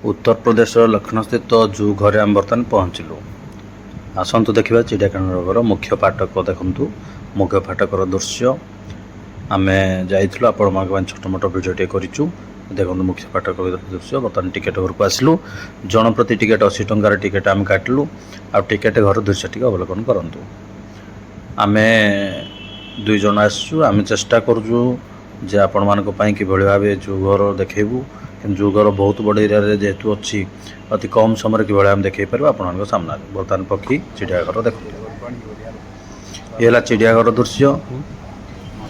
उत्तर प्रदेश लखनऊ स्थित जू घरे आम बर्तमान पहुँचलु। आसतु देखा चिड़ियाखाना मुख्य फाटक देखु मुख्य फाटकर दृश्य आम जाइलु आपण छोट मोट भिडियोटे करूँ। देखो मुख्य फाटक दृश्य बर्तमान टिकेट घर को आसलु। जन प्रति टिकेट 80 टंकार टिकेट आम काटलु। आ टिकेट घर दृश्य टी अवलोकन करूँ। आम 2 जन आसचु। आम चेष्टा करूँ जे आपण मानक कि भाव जू घर देखू कि जू घर बहुत बड़ एरिया जेहेतु अच्छी अति कम समय कि आम देखे पार आपण सामना बर्तमान पक्षी चिड़ियाघर देख ये चिड़ियाघर दृश्य।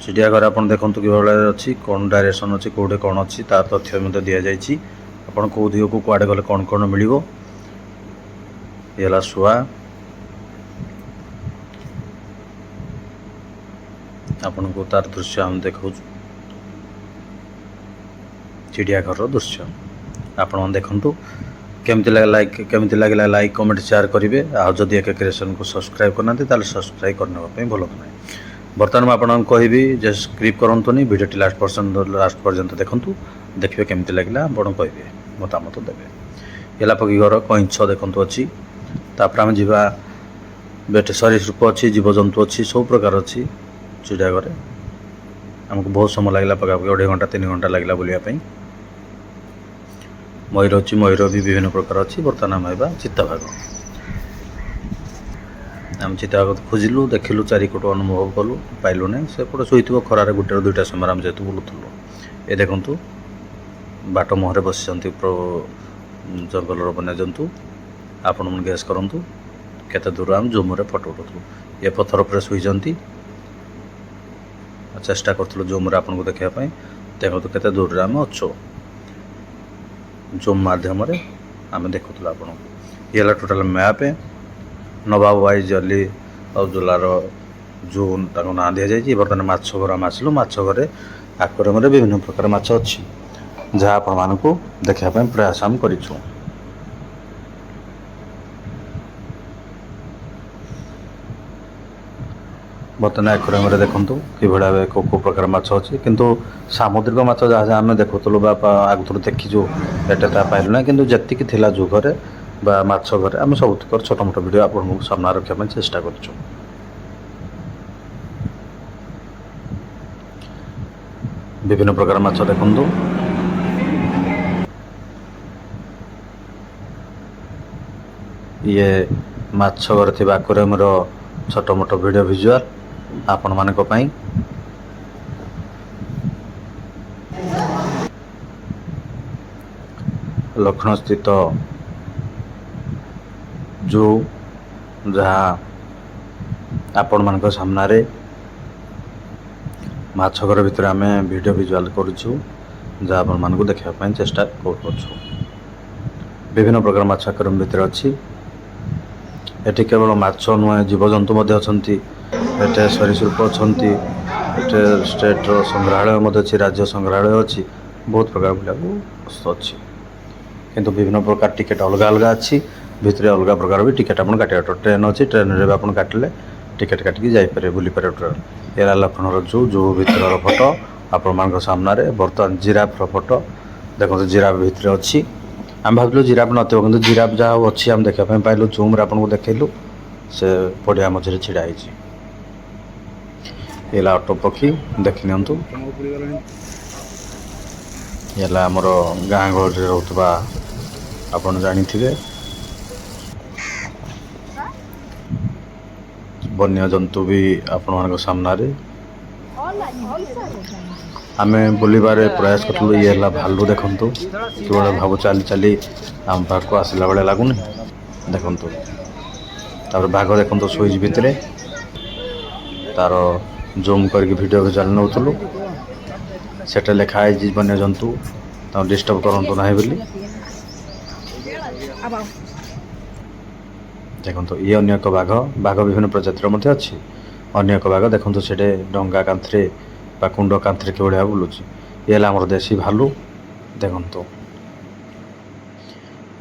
चिड़ियाघर आप देखते कि अच्छी कौन डायरेक्शन अच्छी कौटे कौन अच्छी तार तथ्य दि जाए आपड़ कौ दिग को कुआड़े गले कौन कौन मिल ये शुआ आपन को तार दृश्य हम देखा चिड़ियाघर दृश्य आपण देखु केमती लगे लाइक कमेंट शेयर करेंगे। आदि एक क्रिएशन को सब्सक्राइब करना सब्सक्राइब करने भूलु ना। बर्तमान आपको कहबी जे स्क्रिप्ट करतुनि भिडियो लास्ट पर्यंत देखूँ देखिए केमती लगे आप कहे मतामत देवे। येला पक्षी घर कईंछ देखु अच्छी तापर आम जा बेटे सरीसृप अच्छी जीवजंतु अच्छी सब प्रकार अच्छी चिड़ियाघर आमको बहुत समय लगला पकापी 2.5 घंटा 3 घंटा लगला बुलायापी। मयूर अच्छी मयूर भी विभिन्न प्रकार अच्छी। बर्तमान आम चित्तभाग आम चित्तभाग खोजिलु देखिलु चारिकोट अनुभव कलु पाइलु ना सेपटे शोथो खरार 1-2टा समय आम जेहतु बुलूलु। ये देखु बाट मुहर बसी जंगल वन्यजंतु आपण मन गैस करूँ केते दूर आम जूम फटो उठू। ये पत्थर पर शुई चेष्टा करूँ जूम आपको देखापी। देखो केते दूर आम अच्छु जूम मध्यम आम देखुला आप ये टोटाल मैप नवाब वाइज अली अब्दुल्लार जून ना दि जाए। बर्तमान माछघर आम आसलु। माछघर आक्वेरियम विभिन्न प्रकार माछ अच्छी जहाँ आपण मानक देखापी प्रयास आम करूँ। बर्तमान आक्वेरियम देखु कि भाव को प्रकार माछ अच्छी किंतु सामुद्रिक माछ जहाँ जहाँ आम देखुलु आगुरी देखीचु एटे पाइलु ना कि जी थी जू घरे माछ घरे आम सब छोट मोट भिडियो आप सामना रखापी चेष्टा करूँ। विभिन्न प्रकार माछ देखु ये माछ घर थी आक्वेरियम छोट मोट भिडियो विजुआल आपण मानक पई। लखनऊ स्थित जू जहाँ आपण मानक सामना रे माछघर भितर आम वीडियो विजुआल करूँ जहाँ आपण मानक देखा चेष्टा करूँ। विभिन्न प्रकार माछ आक्वेरियम भितर अच्छी। एटी केवल माछ नुहे जीवजंतु अच्छी एटे सरीसृप अच्छा स्टेट संग्रहालय अच्छी राज्य संग्रहालय अच्छी बहुत प्रकार बुला अच्छी किंतु विभिन्न प्रकार टिकेट अलग अलग अच्छी भितर अलग प्रकार भी टिकेट आप काटे ट्रेन अच्छी ट्रेन रे आप काटिले टिकेट काटिकी जापर बुली पारे ट्रेन। ये लखनऊ जू जू भितर फोटो आपण मान सामने बर्तमान जिराफ फोटो देखो जिराफ भितर अच्छी आम भाविलु जिराफ नथिबो किंतु जिराफ जहाँ अच्छी आम देखापी पाइलु जूम आपको देखलु से पड़िया मझे छिड़ा होती। ये ऑटो पक्षी देखी नियंतु ये आमर गाँ गहली रोकवा आपन जानी वन्य जंतु भी आपण मान सामने आम बुलबारे प्रयास करूँ। ये भालू देखु कि भाव चली चली आम पाख को आसला बेले लगुनि देखु तापर बाघ देखु स्विच भितर तार जूम करके वीडियो विजुआल नौलु सेटा लिखाई वन्य जंतु डिस्टर्ब करूँ ना बोली देखो। ये अन्य एक बाघ बाघ विभिन्न प्रजातिर अच्छी अन्य एक बाघ देखो से डंगा कांथरे कुंड कांथरे कि भाया बुलूँ। ये आमर देशी भालू देखु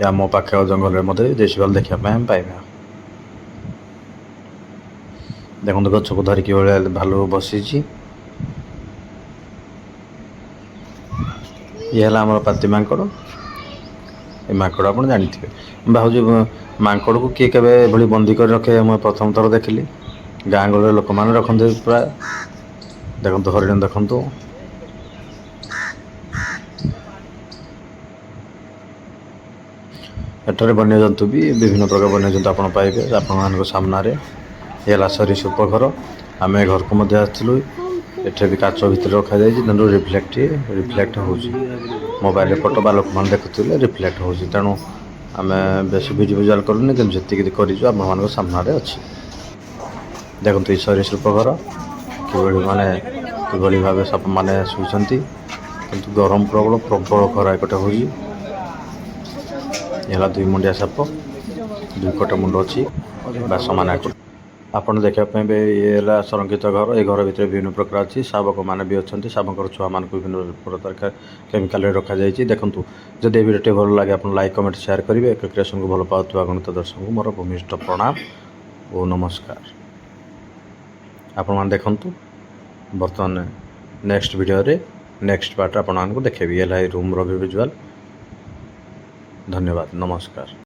या मो पाखे जंगल में देशी भालू देखापी आम पाइबा। देखो गच को धरिकी भालू बसी ये आमर पाती मांकड़ ଏ ମାଙ୍କଡ଼ ଆପଣ ଜାଣିଥିବେ। ମୁଁ ଭାବୁଛି ମାଙ୍କଡ଼କୁ କିଏ କେବେ ଏଭଳି ବନ୍ଦୀ କରି ରଖେ ମୁଁ ପ୍ରଥମ ଥର ଦେଖିଲି। ଗାଁ ଗହଳିରେ ଲୋକମାନେ ରଖନ୍ତି ପ୍ରାୟ। ଦେଖନ୍ତୁ ହରିଣ ଦେଖନ୍ତୁ। ଏଠାରେ ବନ୍ୟଜନ୍ତୁ ବି ବିଭିନ୍ନ ପ୍ରକାର ବନ୍ୟଜନ୍ତୁ ଆପଣ ପାଇବେ ଆପଣମାନଙ୍କ ସାମ୍ନାରେ। ଏ ହେଲା ସରୀସୃପ ଘର। ଆମେ ଘରକୁ ମଧ୍ୟ ଆସିଥିଲୁ। ଏଠି ବି କାଚ ଭିତରେ ରଖାଯାଇଛି ତେଣୁ ରିଫ୍ଲେକ୍ଟ ହେଉଛି। ମୋବାଇଲରେ ଫଟୋ ବା ଲୋକମାନେ ଦେଖୁଥିଲେ ରିଫ୍ଲେକ୍ଟ ହେଉଛି। ତେଣୁ ଆମେ ବେଶୀ ଭିଜୁଆଲ୍ କରୁନି କିନ୍ତୁ ଯେତିକି କରିଛୁ ଆପଣମାନଙ୍କ ସାମ୍ନାରେ ଅଛି। ଦେଖନ୍ତୁ ଏଇ ସରୀସୃପ ଘର କିଭଳି ଭାବେ ସାପମାନେ ଶୋଇଛନ୍ତି। କିନ୍ତୁ ଗରମ ପ୍ରବଳ ଖରା ଏପଟେ ହେଉଛି। ଏ ହେଲା 2 ମୁଣ୍ଡିଆ ସାପ। 2 କଟ ମୁଣ୍ଡ ଅଛି ବା ସମାନ ଆକୃତି। ଆପଣ ଦେଖିବା ପାଇଁ ବି ଇଏ ହେଲା ସଂରକ୍ଷିତ ଘର। ଏ ଘର ଭିତରେ ବିଭିନ୍ନ ପ୍ରକାର ଅଛି। ଶାବକମାନେ ବି ଅଛନ୍ତି। ଶାବକର ଛୁଆମାନଙ୍କୁ ବିଭିନ୍ନ ପ୍ରକାର କେମିକାଲରେ ରଖାଯାଇଛି। ଦେଖନ୍ତୁ ଯଦି ଏ ଭିଡ଼ିଓଟି ଭଲ ଲାଗେ ଆପଣ ଲାଇକ୍ କମେଣ୍ଟ ସେୟାର କରିବେ। କ୍ରିଏସନକୁ ଭଲ ପାଉଥିବା ଗଣିତ ଦର୍ଶକଙ୍କୁ ମୋର ଭୂମିଷ୍ଠ ପ୍ରଣାମ ଓ ନମସ୍କାର। ଆପଣମାନେ ଦେଖନ୍ତୁ ବର୍ତ୍ତମାନ ନେକ୍ସଟ ଭିଡ଼ିଓରେ ନେକ୍ସଟ ପାର୍ଟରେ ଆପଣମାନଙ୍କୁ ଦେଖେଇବି। ହେଲା ଏ ରୁମ୍ର ବି ଭିଜୁଆଲ୍। ଧନ୍ୟବାଦ ନମସ୍କାର।